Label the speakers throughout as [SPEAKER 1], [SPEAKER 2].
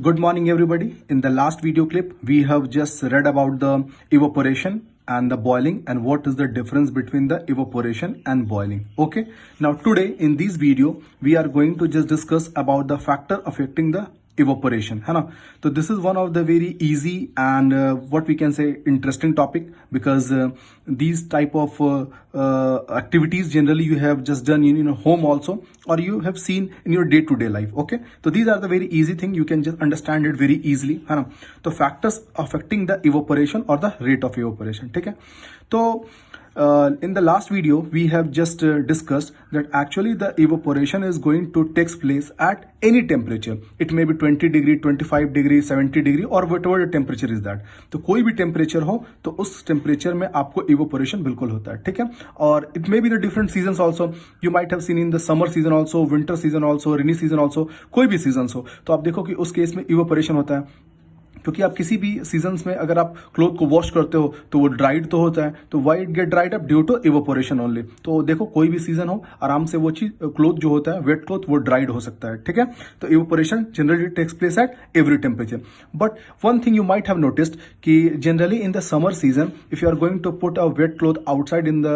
[SPEAKER 1] Good morning, everybody. In the last video clip, we have just read about the evaporation and the boiling and what is the difference between the evaporation and boiling. Okay. Now today in this video, we are going to just discuss about the factor affecting the evaporation, है ना. So this is one of the very easy and what we can say interesting topic because these type of activities generally you have just done in your home also or you have seen in your day-to-day life. Okay, so these are the very easy thing, you can just understand it very easily, है ना. तो factors affecting the evaporation or the rate of evaporation, ठीक है. तो in the last video we have just discussed that actually the evaporation is going to take place at any temperature. It may be 20 degree, 25 degree, 70 degree or whatever the temperature is that. तो कोई भी temperature हो तो उस temperature में आपको evaporation बिल्कुल होता है, ठीक है. और it may be the different seasons also. You might have seen in the summer season also, winter season also, rainy season also. कोई भी seasons हो तो आप देखो कि उस केस में evaporation होता है, क्योंकि आप किसी भी सीजन्स में अगर आप क्लोथ को वॉश करते हो तो वो ड्राइड तो होता है, तो why it get dried up due to evaporation only. तो देखो कोई भी सीजन हो आराम से वो चीज क्लोथ जो होता है वेट क्लोथ वो ड्राइड हो सकता है, ठीक है. तो evaporation generally takes place at every temperature. But one thing you might have noticed कि generally in the summer season if you are going to put a wet cloth outside in the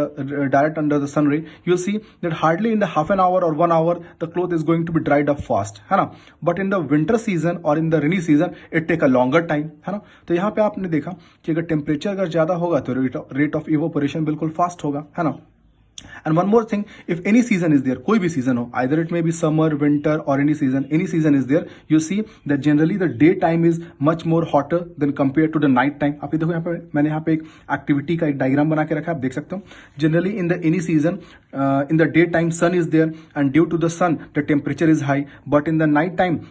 [SPEAKER 1] direct under the sun ray, you see that hardly in the half an hour और 1 hour the cloth is going to be dried up fast, है ना. But in the winter season और इन the rainy season it take a longer time, है ना. तो यहाँ पे आपने देखा कि अगर टेम्परेचर अगर ज्यादा होगा तो रेट ऑफ इवेपोरेशन बिल्कुल फास्ट होगा, है ना. And one more thing, if any season is there, कोई भी season हो, either it may be summer, winter or any season is there, you see that generally the day time is much more hotter than compared to the night time. आप ये देखो यहाँ पे मैंने यहाँ पे एक एक्टिविटी का एक डायग्राम बना के रखा है, आप देख सकते हो. Generally in the any season, in the day time sun is there and due to the sun the temperature is high, but in the night time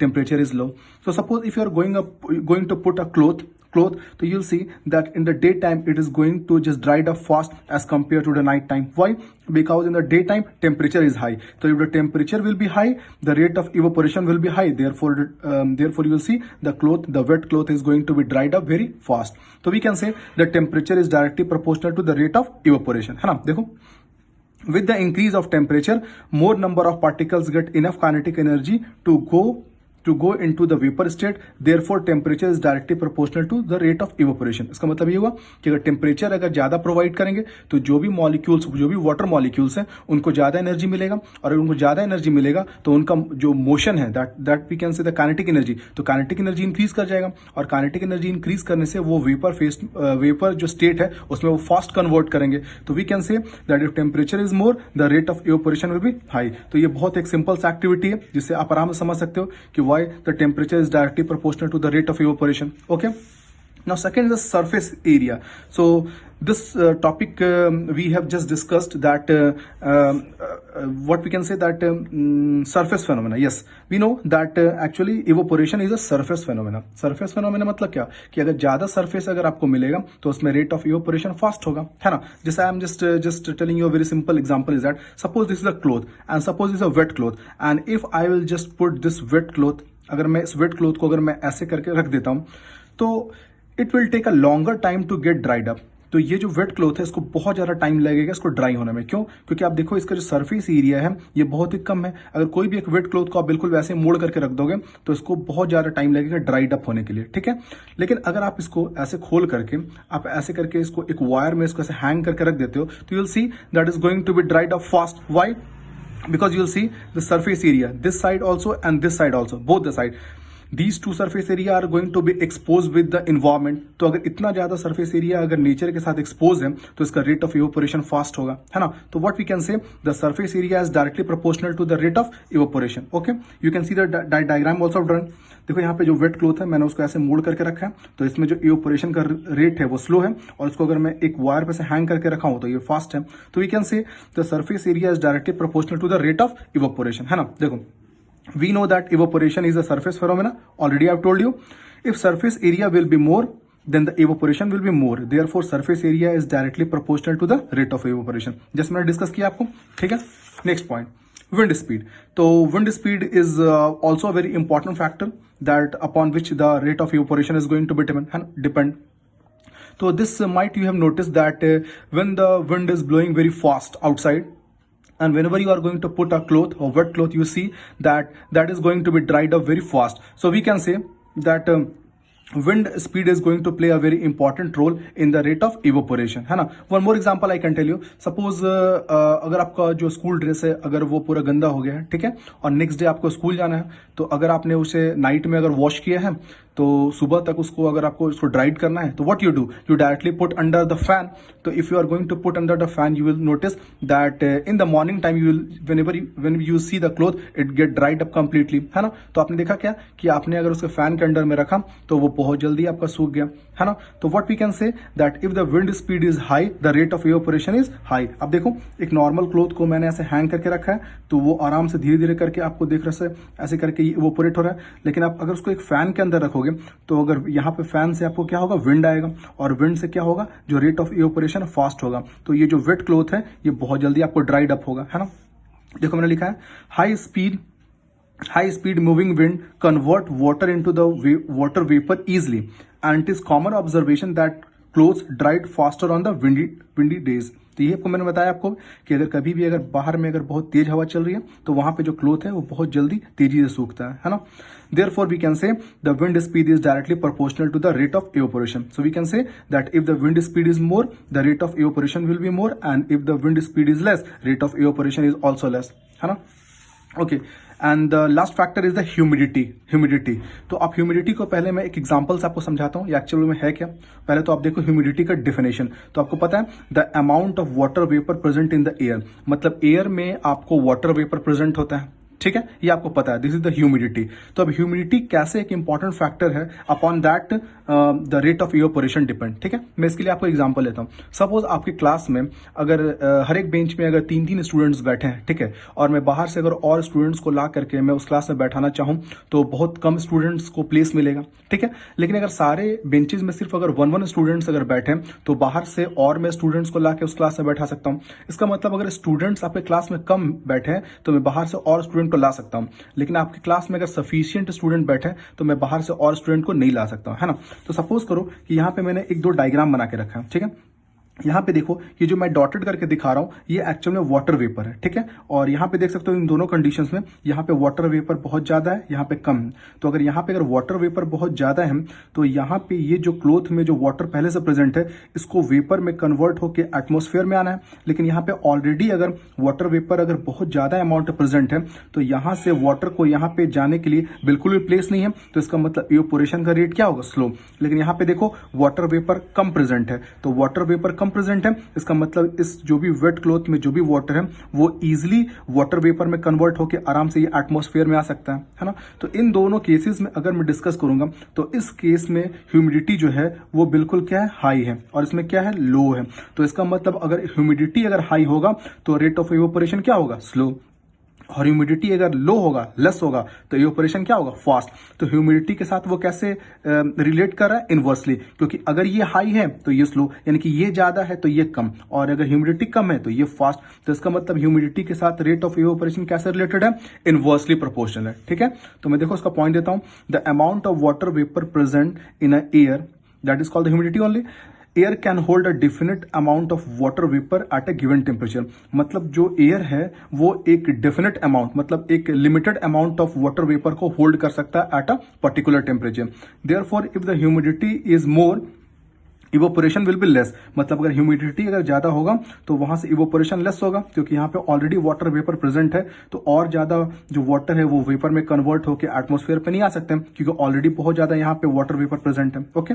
[SPEAKER 1] temperature is low. So suppose if you are going to put a cloth, so you'll see that in the daytime it is going to just dry up fast as compared to the night time. Why? Because in the daytime temperature is high. So if the temperature will be high, the rate of evaporation will be high. Therefore you will see the wet cloth is going to be dried up very fast. So we can say the temperature is directly proportional to the rate of evaporation, है ना. देखो, with the increase of temperature, more number of particles get enough kinetic energy to go into the vapor state. Therefore temperature is directly proportional to the rate of evaporation. इसका मतलब ये हुआ कि अगर temperature अगर ज्यादा प्रोवाइड करेंगे तो जो भी मॉलिक्यूल्स, जो भी वाटर मॉलिक्यूल्स हैं उनको ज्यादा एनर्जी मिलेगा, और अगर उनको ज्यादा एनर्जी मिलेगा तो उनका जो मोशन है that we can say the kinetic energy, तो काइनेटिक एनर्जी इंक्रीज कर जाएगा, और काइनेटिक एनर्जी इंक्रीज करने से वो वेपर जो स्टेट है उसमें वो फास्ट कन्वर्ट करेंगे. तो we can say that if temperature is more the rate of evaporation will be high. तो ये बहुत एक सिंपल सा एक्टिविटी है जिससे आप आराम से समझ सकते हो कि the temperature is directly proportional to the rate of evaporation. Okay, now second is the surface area. So this topic we have just discussed that what we can say that surface phenomena. Yes, we know that actually evaporation is a surface phenomena. Surface phenomena मतलब क्या कि अगर ज्यादा surface अगर आपको मिलेगा तो उसमें rate of evaporation fast होगा, है ना. जैसे I am just telling you a very simple example is that suppose this is a cloth and suppose this is a wet cloth, and if I will just put this wet cloth, अगर मैं इस wet cloth को अगर मैं ऐसे करके रख देता हूं तो it will take a longer time to get dried up. तो ये जो वेट क्लोथ है इसको बहुत ज्यादा टाइम लगेगा इसको ड्राई होने में. क्यों? क्योंकि आप देखो इसका जो सरफेस एरिया है ये बहुत ही कम है. अगर कोई भी एक वेट क्लोथ को आप बिल्कुल वैसे मोड़ करके रख दोगे तो इसको बहुत ज्यादा टाइम लगेगा ड्राइड अप होने के लिए, ठीक है. लेकिन अगर आप इसको ऐसे खोल करके आप ऐसे करके इसको एक वायर में इसको ऐसे हैंग करके रख देते हो तो you will see that is going to be dried up fast. Why? Because you'll see the surface area, this side also and this side also, both the side. These two surface area are going to be exposed with the environment. तो अगर इतना ज्यादा surface area अगर nature के साथ expose है तो इसका रेट ऑफ इवेपोरेशन फास्ट होगा, है ना. तो what we can say the surface area is directly proportional to the rate of evaporation. Okay, you can see the diagram also drawn. देखो यहाँ पे जो वेट क्लोथ है मैंने उसको ऐसे मोड़ करके रखा है, तो इसमें जो इवेपोरेशन का रेट है वो स्लो है, और इसको अगर मैं एक वायर पे से हैंग करके रखा हूं तो ये फास्ट है. तो we can say the surface area is directly proportional to the rate of evaporation, है ना. देखो, we know that evaporation is a surface phenomena. Already I've told you, if surface area will be more, then the evaporation will be more. Therefore surface area is directly proportional to the rate of evaporation. जैसे मैंने discuss किया आपको, ठीक है. Next point, wind speed. So wind speed is also a very important factor that upon which the rate of evaporation is going to be depend. So this might you have noticed that when the wind is blowing very fast outside, and whenever you are going to put a cloth or wet cloth, you see that is going to be dried up very fast. So we can say that wind speed is going to play a very important role in the rate of evaporation, है ना. One more example I can tell you. Suppose अगर आपका जो school dress है अगर वो पूरा गंदा हो गया है, ठीक है, और नेक्स्ट डे आपको स्कूल जाना है, तो अगर आपने उसे नाइट में अगर वॉश किया है तो सुबह तक उसको अगर आपको उसको ड्राइड करना है, तो what you do, you directly put under the fan. तो if you are going to put under the fan, you will notice that in the morning time you will when you see the cloth it get dried up completely, है ना. तो आपने देखा क्या कि आपने अगर उसके फैन के अंडर में रखा तो वो बहुत जल्दी आपका सूख गया, है ना. तो what we can say that if the wind speed is high the rate of evaporation is high. अब देखो एक नॉर्मल क्लोथ को मैंने ऐसे हैंग करके रखा है तो वो आराम से धीरे धीरे करके आपको देख रहे ऐसे करके इवेपोरेट हो रहा है. लेकिन आप अगर उसको एक फैन के अंदर रखोगे तो अगर यहाँ पे फैन से आपको क्या होगा, विंड आएगा, और विंड से क्या होगा, जो रेट ऑफ इवेपोरेशन फास्ट होगा. तो ये जो वेट क्लोथ है ये बहुत जल्दी आपको ड्राइड अप होगा, है ना. देखो मैंने लिखा है high speed moving wind convert water into the water vapor easily, and it is common observation that clothes dried faster on the windy days. तो ये आपको मैंने बताया आपको कि अगर कभी भी अगर बाहर में अगर बहुत तेज हवा चल रही है तो वहां पे जो क्लोथ है वो बहुत जल्दी तेजी से सूखता है ना. Therefore, we can say the wind speed is directly proportional to the rate of evaporation. So we can say that if the wind speed is more, the rate of evaporation will be more, and if the wind speed is less, rate of evaporation is also less, है ना. Okay. And the last factor is the humidity. तो आप humidity को पहले मैं एक example से आपको समझाता हूँ ये एक्चुअली में है क्या. पहले तो आप देखो ह्यूमिडिटी का डेफिनेशन. तो आपको पता है the amount of water vapour present in the air, मतलब एयर में आपको वाटर वेपर प्रेजेंट होता है, ठीक है, ये आपको पता है. This is the humidity. तो अब ह्यूमिडिटी कैसे एक इंपॉर्टेंट फैक्टर है upon that the rate of evaporation depend, ठीक है. मैं इसके लिए आपको एग्जांपल लेता हूं. सपोज आपकी क्लास में अगर हर एक बेंच में अगर 3-3 स्टूडेंट्स बैठे हैं, ठीक है, और मैं बाहर से अगर और स्टूडेंट्स को ला करके मैं उस क्लास में बैठाना चाहूं तो बहुत कम स्टूडेंट्स को प्लेस मिलेगा, ठीक है. लेकिन अगर सारे बेंचेज में सिर्फ अगर 1-1 स्टूडेंट्स अगर बैठे तो बाहर से और मैं स्टूडेंट्स को ला के उस क्लास में बैठा सकता हूं. इसका मतलब अगर स्टूडेंट्स आपके क्लास में कम बैठे हैं तो मैं बाहर से और स्टूडेंट को ला सकता हूं. लेकिन आपकी क्लास में अगर सफिशिएंट स्टूडेंट बैठे तो मैं बाहर से और स्टूडेंट को नहीं ला सकता हूं, है ना. तो सपोज करो कि यहां पे मैंने 1-2 डायग्राम बना के रखा है, ठीक है. यहां पे देखो ये जो मैं डॉटेड करके दिखा रहा हूं ये एक्चुअल में वाटर वेपर है, ठीक है. और यहां पे देख सकते हो इन दोनों कंडीशंस में यहां पे वाटर वेपर बहुत ज्यादा है, यहां पे कम है. तो अगर यहां पे अगर वाटर वेपर बहुत ज्यादा है तो यहां पे ये जो क्लोथ में जो वाटर पहले से प्रेजेंट है इसको वेपर में कन्वर्ट होकर एटमोस्फेयर में आना है. लेकिन यहां पे ऑलरेडी अगर वाटर वेपर अगर बहुत ज्यादा अमाउंट प्रेजेंट है तो यहां से वाटर को यहां पे जाने के लिए बिल्कुल भी प्लेस नहीं है. तो इसका मतलब इवेपोरेशन का रेट क्या होगा, स्लो. लेकिन यहां पे देखो वाटर वेपर कम प्रेजेंट है, तो वाटर वेपर कम प्रेजेंट है, इसका मतलब इस जो भी वेट क्लोथ में जो भी वाटर है वो इजीली वाटर वेपर में कन्वर्ट होकर आराम से ये एटमॉस्फेयर में आ सकता है ना. तो इन दोनों केसेस में अगर मैं डिस्कस करूंगा तो इस केस में ह्यूमिडिटी जो है वो बिल्कुल क्या है, हाई है, और इसमें क्या है, लो है. तो इसका मतलब अगर ह्यूमिडिटी अगर हाई होगा तो रेट ऑफ इवेपोरेशन क्या होगा, स्लो. और ह्यूमिडिटी अगर लो होगा, लेस होगा, तो इवेपोरेशन क्या होगा, फास्ट. तो ह्यूमिडिटी के साथ वो कैसे रिलेट कर रहा है, इनवर्सली. क्योंकि अगर ये हाई है तो ये स्लो, यानी कि ये ज्यादा है तो ये कम, और अगर ह्यूमिडिटी कम है तो ये फास्ट. तो इसका मतलब ह्यूमिडिटी के साथ रेट ऑफ इवेपोरेशन कैसे रिलेटेड है, इनवर्सली प्रोपोर्शनल है, ठीक है. तो मैं देखो इसका पॉइंट देता हूं. The amount of water vapour present in a air that is called the humidity only. Air can hold a definite amount of water vapour at a given temperature. मतलब जो एयर है वो एक डेफिनेट अमाउंट, मतलब एक limited amount of water vapour को hold कर सकता है at a particular temperature. Therefore if the humidity is more evaporation will be less. मतलब अगर ह्यूमिडिटी अगर ज्यादा होगा तो वहां से इवोपोरेशन लेस होगा, क्योंकि यहाँ पे ऑलरेडी वाटर वेपर प्रेजेंट है. तो और ज्यादा जो वाटर है वो वेपर में कन्वर्ट होकर एटमोस्फेयर पे नहीं आ सकते, क्योंकि ऑलरेडी बहुत ज्यादा यहाँ पे वाटर वेपर प्रेजेंट है. Okay.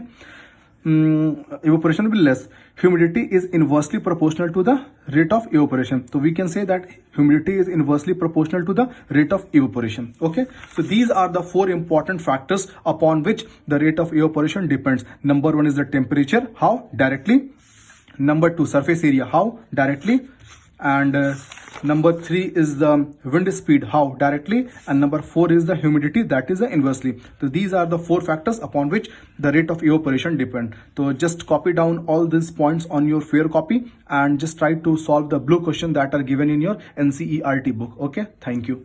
[SPEAKER 1] evaporation will less. Humidity is inversely proportional to the rate of evaporation. So we can say that humidity is inversely proportional to the rate of evaporation. Okay. So these are the 4 important factors upon which the rate of evaporation depends. Number 1 is the temperature. How? Directly. Number 2, surface area. How? Directly. And number 3 is the wind speed. How? Directly. And number 4 is the humidity, that is the inversely. So these are the 4 factors upon which the rate of evaporation depend. So just copy down all these points on your fair copy and just try to solve the blue question that are given in your NCERT book. Okay. Thank you.